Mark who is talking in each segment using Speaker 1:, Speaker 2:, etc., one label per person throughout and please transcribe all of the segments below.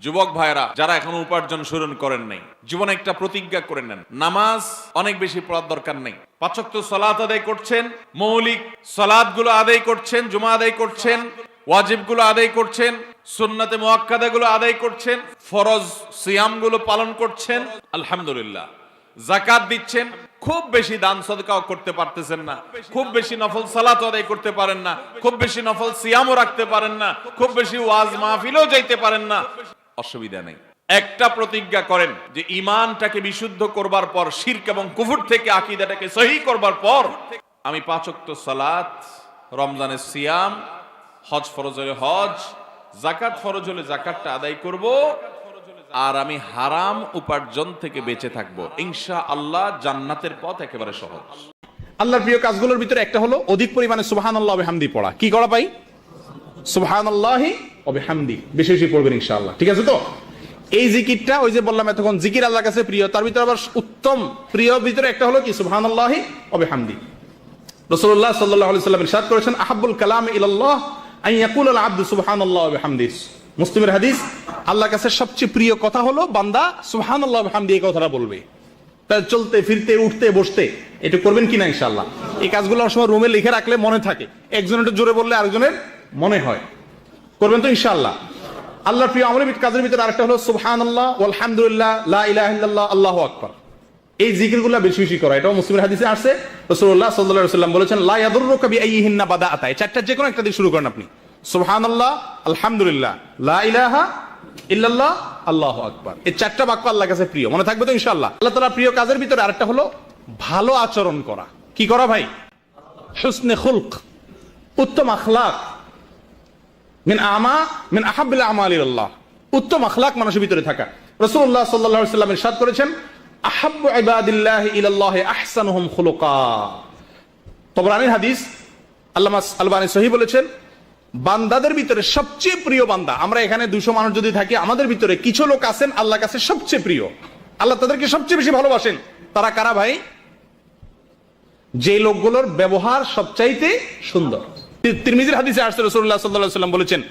Speaker 1: যুবক ভাইরা যারা এখনো উপার্জন শুরু করেন নাই, জীবনে একটা প্রতিজ্ঞা করে নেন, নামাজ অনেক বেশি পড়ার দরকার নেই। 5 ওয়াক্ত সালাত আদায় করছেন, মৌলিক সালাতগুলো আদায় করছেন, জুমা আদায় করছেন, ওয়াজিবগুলো আদায় করছেন, সুন্নাতে মুআক্কাদাগুলো আদায় করছেন, ফরজ সিয়ামগুলো পালন করছেন, আলহামদুলিল্লাহ। যাকাত দিচ্ছেন, খুব বেশি দান সদকাও করতে পারতেছেন না, খুব বেশি নফল সালাত আদায় করতে পারেন না, খুব বেশি নফল সিয়ামও রাখতে পারেন না, খুব বেশি ওয়াজ মাহফিলেও যাইতে পারেন না, অসুবিধা নেই। একটা প্রতিজ্ঞা করেন যে ঈমানটাকে বিশুদ্ধ করবার পর, শিরক এবং কুফর থেকে আকীদাটাকে সহিহ করবার পর আমি 5 ওয়াক্ত সালাত, রমজানের সিয়াম, হজ ফরজ হলে হজ, যাকাত ফরজ হলে যাকাতটা আদায় করব, আর আমি হারাম উপার্জন থেকে বেঁচে থাকবো। ইনশাআল্লাহ জান্নাতের পথ একেবারে সহজ।
Speaker 2: আল্লাহর প্রিয় কাজগুলোর ভিতরে একটা হলো অধিক পরিমাণে সুবহানাল্লাহ ওয়া বিহামদি পড়া। কি করা ভাই? সুবহানাল্লাহি ওয়া বিহামদি বেশি বেশি পড়বেন ইনশাআল্লাহ। ঠিক আছে তো? এই জিকিরটা ওই যে বললাম এতক্ষণ, জিকির আল্লাহর কাছে প্রিয়, তার ভিতরে আবার উত্তম প্রিয় ভিতরে একটা হলো কি? সুবহানাল্লাহি ওয়া বিহামদি। রাসূলুল্লাহ সাল্লাল্লাহু আলাইহি ওয়াসাল্লাম ইরশাদ করেছেন, আহাব্বুল কালামি ইলাল্লাহ আন ইয়াকুলা আল আবদু সুবহানাল্লাহি ওয়া বিহামদি। মুসলিমের হাদিস, আল্লাহর কাছে সবচেয়ে প্রিয় কথা হলো বান্দা সুবহানাল্লাহ ওয়া বিহামদি এই কথাটা বলবে। তাই চলতে ফিরতে উঠতে বসতে এটা করবেন কিনা ইনশাআল্লাহ। এই কাজগুলো অনেক সময় রুমে লিখে রাখলে মনে থাকে, একজন একটু জোরে বললে আরেকজনের মনে হয়। করবেন তো ইনশাআল্লাহ। আল্লাহর প্রিয় আমলের কাজের ভিতরে আরেকটা হলো সুবহানাল্লাহ ওয়ালহামদুলিল্লাহ লা ইলাহা ইল্লাল্লাহ আল্লাহু আকবার। এই জিকিরগুলো বেশি বেশি করা, এটাও মুসলিমের হাদিসে আসছে। রাসূলুল্লাহ সাল্লাল্লাহু আলাইহি ওয়াসাল্লাম বলেছেন, লা ইয়াদুররুকা বিআইয়িহিন্না বাদাআতা। এই চারটা যে কোনো একটা দিয়ে শুরু করেন আপনি। সুবহানাল্লাহ, আলহামদুলিল্লাহ, লা ইলাহা ইল্লাল্লাহ, আল্লাহু আকবার। এই চারটা বাক্য আল্লাহর কাছে প্রিয়, মনে থাকবে তো ইনশাআল্লাহ। আল্লাহ তাআলার প্রিয় কাজের ভিতরে আরেকটা হলো ভালো আচরণ করা। কি করা ভাই? হুসনে খুলক, উত্তম আখলাক। মিন আহাব্বিল আমালি ইলাল্লাহ, উত্তম আখলাক মানুষের ভিতরে থাকা। রাসূলুল্লাহ সাল্লাল্লাহু আলাইহি ওয়াসাল্লাম ইরশাদ করেছেন, আহাব্বু ইবাদিল্লাহি ইলাল্লাহি আহসানুহুম খুলুকা। তাবরানীর হাদিস, আল্লামা আলবানী সহিহ বলেছেন, বান্দাদের ভিতরে সবচেয়ে প্রিয় বান্দা, আমরা এখানে 200 মানুষ যদি থাকি, আমাদের ভিতরে কিছু লোক আছেন আল্লাহর কাছে সবচেয়ে প্রিয়, আল্লাহ তাদেরকে সবচেয়ে বেশি ভালোবাসেন। তারা কারা ভাই? যে লোকগুলোর ব্যবহার সবচাইতে সুন্দর। তিরমিজির হাদিসে আসছে, রাসূলুল্লাহ সাল্লাল্লাহু আলাইহি ওয়াসাল্লাম বলেছেন,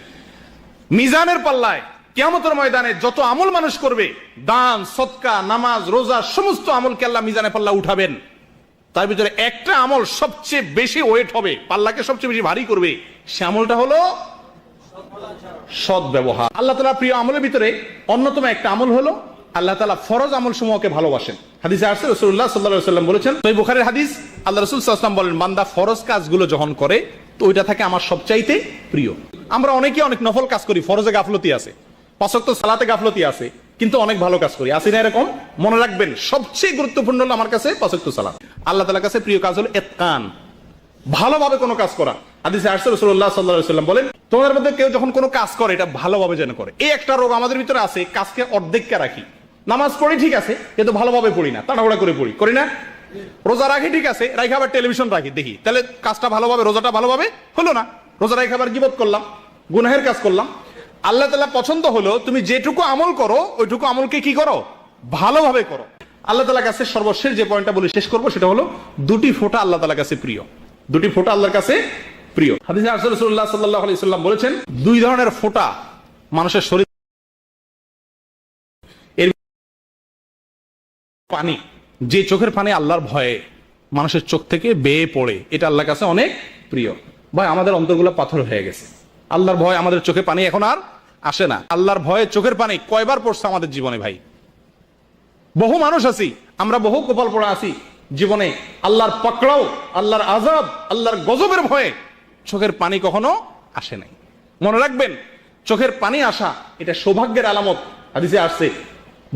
Speaker 2: মিজানের পাল্লায় কিয়ামতের ময়দানে যত আমল মানুষ করবে, দান সদকা নামাজ রোজা সমস্ত আমলকে আল্লাহ মিজানের পাল্লা উঠাবেন, তার ভিতরে একটা আমল সবচেয়ে বেশি ওয়েট হবে, পাল্লাকে সবচেয়ে বেশি ভারী করবে, সে আমলটা হলো সৎ ব্যবহার। আল্লাহ তাআলার প্রিয় আমলের ভিতরে অন্যতম একটা আমল হলো আল্লাহ তাআলা ফরজ আমল সমূহকে ভালোবাসেন। হাদিসে আসছে, রাসূলুল্লাহ সাল্লাল্লাহু আলাইহি ওয়াসাল্লাম বলেছেন, সহিহ বুখারীর হাদিস, আল্লাহ রাসূল সাল্লাল্লাহু আলাইহি ওয়াসাল্লাম বলেন, বান্দা ফরজ কাজগুলো যখন করে তো ওইটা থাকে আমার সবচাইতে প্রিয়। আমরা অনেকে অনেক নফল কাজ করি, ফরজে গাফলতি আছে, 5 ওয়াক্ত সালাতে গাফলতি আছে, কিন্তু অনেক ভালো কাজ করি, আসি না এরকম? মনে রাখবেন, সবচেয়ে গুরুত্বপূর্ণ হলো আমার কাছে 5 ওয়াক্ত সালাত। আল্লাহ তাআলার কাছে প্রিয় কাজ হলো ইতকান, ভালোভাবে কোনো কাজ করা। হাদিসে আসছে, রাসূলুল্লাহ সাল্লাল্লাহু আলাইহি ওয়াসাল্লাম বলেন, তোমাদের মধ্যে কেউ যখন কোনো কাজ করে এটা ভালোভাবে যেন করে। এই একটা রোগ আমাদের ভিতরে আছে, কাজকে অর্ধেককে রাখি। নামাজ পড়ি ঠিক আছে, কিন্তু ভালোভাবে পড়ি না, তাড়াহুড়া করে পড়ি, করি না? রোজা রাখি ঠিক আছে, রাখি আবার টেলিভিশন রাখি, দেখি, তাহলে কাজটা ভালোভাবে, রোজাটা ভালোভাবে হলো না। রোজা রাখি আবার গীবত করলাম, গুনাহের কাজ করলাম। আল্লাহ তাআলা পছন্দ হলো তুমি যেটুকু আমল করো ওইটুকু আমলকে কি করো? ভালোভাবে করো। আল্লাহ তাআলার কাছে সর্বশেষ যে পয়েন্টটা বলে শেষ করবো সেটা হলো, দুটি ফোঁটা আল্লাহ তাআলার কাছে প্রিয়। দুটি ফোঁটা আল্লাহর কাছে প্রিয়। হাদিসে রাসূলুল্লাহ সাল্লাল্লাহু আলাইহি ওয়াসাল্লাম বলেছেন, 2 ধরনের ফোঁটা মানুষের শরীর, এর পানি, যে চোখের পানি আল্লাহর ভয়ে মানুষের চোখ থেকে বেয়ে পড়ে, এটা আল্লাহর কাছে অনেক প্রিয়। ভাই আমাদের অন্তরগুলো পাথর হয়ে গেছে, আল্লাহর ভয় আমাদের চোখে পানি এখন আর আসে না। আল্লাহর ভয়ে চোখের পানি কয়বার পড়ছে আমাদের জীবনে ভাই? বহু মানুষ আছি আমরা, বহু কপাল পড়া আছি জীবনে, আল্লাহর পাকড়াও, আল্লাহর আযাব, আল্লাহর গজবের ভয়ে চোখের পানি কখনো আসে নাই। মনে রাখবেন, চোখের পানি আসা এটা সৌভাগ্যের আলামত। হাদিসে আসছে,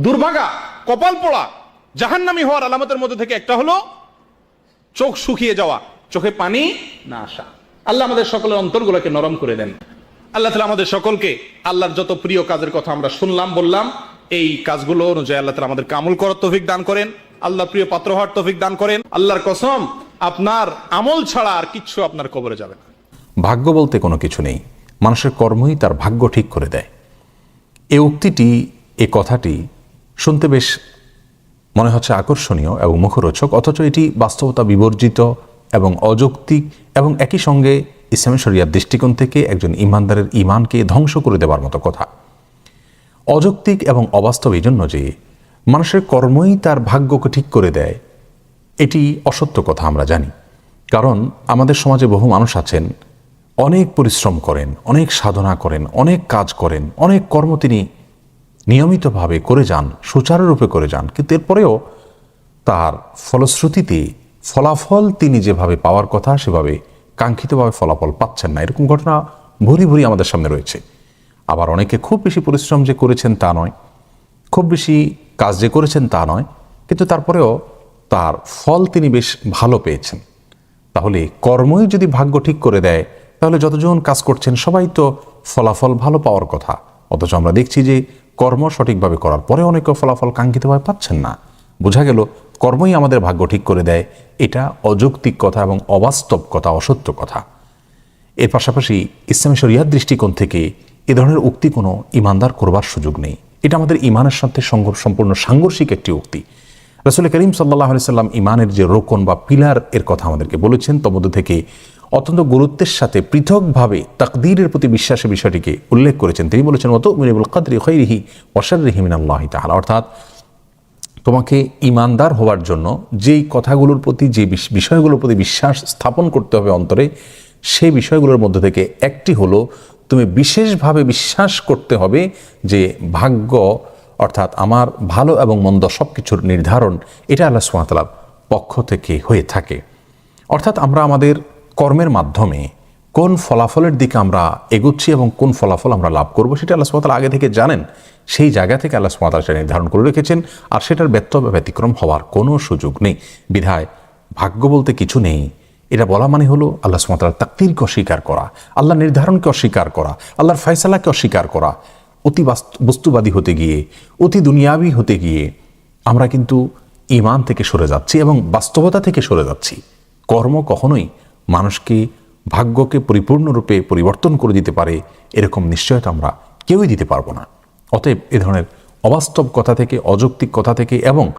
Speaker 2: দুর্ভাগা, কপাল পোড়া, জাহান্নামী হওয়ার আলামতের মধ্যে থেকে একটা হলো চোখ শুকিয়ে যাওয়া, চোখে পানি না আসা। আল্লাহ আমাদের সকলের অন্তরগুলোকে নরম করে দেন। আল্লাহ তাআলা আমাদের সকলকে আল্লাহর যত প্রিয় কাজের কথা আমরা শুনলাম বললাম, এই কাজগুলো অনুযায়ী আল্লাহ তাআলা আমাদেরকে আমল করার তৌফিক দান করেন, আল্লাহ প্রিয় পাত্র হওয়ার তৌফিক দান করেন। আল্লাহর কসম, আপনার আমল ছাড়া আর কিচ্ছু আপনার কবরে যাবে না।
Speaker 3: ভাগ্য বলতে কোনো কিছু নেই, মানুষের কর্মই তার ভাগ্য ঠিক করে দেয়। এই উক্তিটি, এই কথাটি শুনতে বেশ মনে হচ্ছে আকর্ষণীয় এবং মুখরোচক, অথচ এটি বাস্তবতা বিবর্জিত এবং অযৌক্তিক এবং একই সঙ্গে ইসলামী শরিয়ার দৃষ্টিকোণ থেকে একজন ঈমানদারের ঈমানকে ধ্বংস করে দেওয়ার মতো কথা। অযৌক্তিক এবং অবাস্তব এই জন্য যে মানুষের কর্মই তার ভাগ্যকে ঠিক করে দেয়, এটি অসত্য কথা আমরা জানি। কারণ আমাদের সমাজে বহু মানুষ আছেন, অনেক পরিশ্রম করেন, অনেক সাধনা করেন, অনেক কাজ করেন, অনেক কর্ম তিনি নিয়মিতভাবে করে যান, সুচারুরূপে করে যান, কিন্তু এরপরেও তার ফলশ্রুতিতে ফলাফল তিনি যেভাবে পাওয়ার কথা সেভাবে কাঙ্ক্ষিতভাবে ফলাফল পাচ্ছেন না। এরকম ঘটনা ভুরি ভুরি আমাদের সামনে রয়েছে। আবার অনেকে খুব বেশি পরিশ্রম যে করেছেন তা নয়, খুব বেশি কাজ যে করেছেন তা নয়, কিন্তু তারপরেও তার ফল তিনি বেশ ভালো পেয়েছেন। তাহলে কর্মই যদি ভাগ্য ঠিক করে দেয়, তাহলে যতজন কাজ করছেন সবাই তো ফলাফল ভালো পাওয়ার কথা। অথচ আমরা দেখছি যে কর্ম সঠিকভাবে করার পরে অনেকে ফলাফল কাঙ্ক্ষিতভাবে পাচ্ছেন না। বোঝা গেল কর্মই আমাদের ভাগ্য ঠিক করে দেয়, এটা অযৌক্তিক কথা এবং অবাস্তব কথা, অসত্য কথা। এর পাশাপাশি ইসলামী শরিয়াত দৃষ্টিকোণ থেকে এ ধরনের উক্তি কোনো ইমানদার করবার সুযোগ নেই। এটা আমাদের ইমানের সাথে সম্পূর্ণ সাংঘর্ষিক একটি উক্তি। রাসূল করিম সাল্লাল্লাহু আলাইহি সাল্লাম ইমানের যে রোকন বা পিলার এর কথা আমাদেরকে বলেছেন, তার মধ্যে থেকে অত্যন্ত গুরুত্বের সাথে পৃথকভাবে তাকদীরের প্রতি বিশ্বাসের বিষয়টিকে উল্লেখ করেছেন। তিনি বলেছেন ওয়া তুমিনু বিল কদরি খাইরিহি ওয়া শাররিহি মিনাল্লাহি তাআলা, অর্থাৎ তোমাকে ইমানদার হওয়ার জন্য যেই কথাগুলোর প্রতি, যে বিষয়গুলোর প্রতি বিশ্বাস স্থাপন করতে হবে অন্তরে, সেই বিষয়গুলোর মধ্যে থেকে একটি হলো তুমি বিশেষভাবে বিশ্বাস করতে হবে যে ভাগ্য অর্থাৎ আমার ভালো এবং মন্দ সব কিছুর নির্ধারণ এটা আল্লাহ সুবহানাহু ওয়া তাআলার পক্ষ থেকে হয়ে থাকে। অর্থাৎ আমরা আমাদের কর্মের মাধ্যমে কোন ফলাফলের দিকে আমরা এগোচ্ছি এবং কোন ফলাফল আমরা লাভ করব সেটা আল্লাহ সুবহানাহু ওয়া তাআলা আগে থেকে জানেন। সেই জায়গা থেকে আল্লাহ সুবহানাহু ওয়া তাআলা সেটা নির্ধারণ করে রেখেছেন, আর সেটার ব্যত্যয় বা ব্যতিক্রম হওয়ার কোনো সুযোগ নেই। বিধায় ভাগ্য বলতে কিছু নেই, এটা বলা মানে হলো আল্লাহ সুবহানাহু ওয়া তাআলার তাকদীরকে অস্বীকার করা, আল্লাহর নির্ধারণকে অস্বীকার করা, আল্লাহর ফয়সালাকে অস্বীকার করা। অতি বস্তুবাদী হতে গিয়ে, অতি দুনিয়াবি হতে গিয়ে আমরা কিন্তু ঈমান থেকে সরে যাচ্ছি এবং বাস্তবতা থেকে সরে যাচ্ছি। কর্ম কখনোই মানুষকে, ভাগ্যকে পরিপূর্ণরূপে পরিবর্তন করে দিতে পারে এরকম নিশ্চয়তা আমরা কেউই দিতে পারবো না। অতএব এ ধরনের অবাস্তব কথা থেকে, অযৌক্তিক কথা থেকে এবং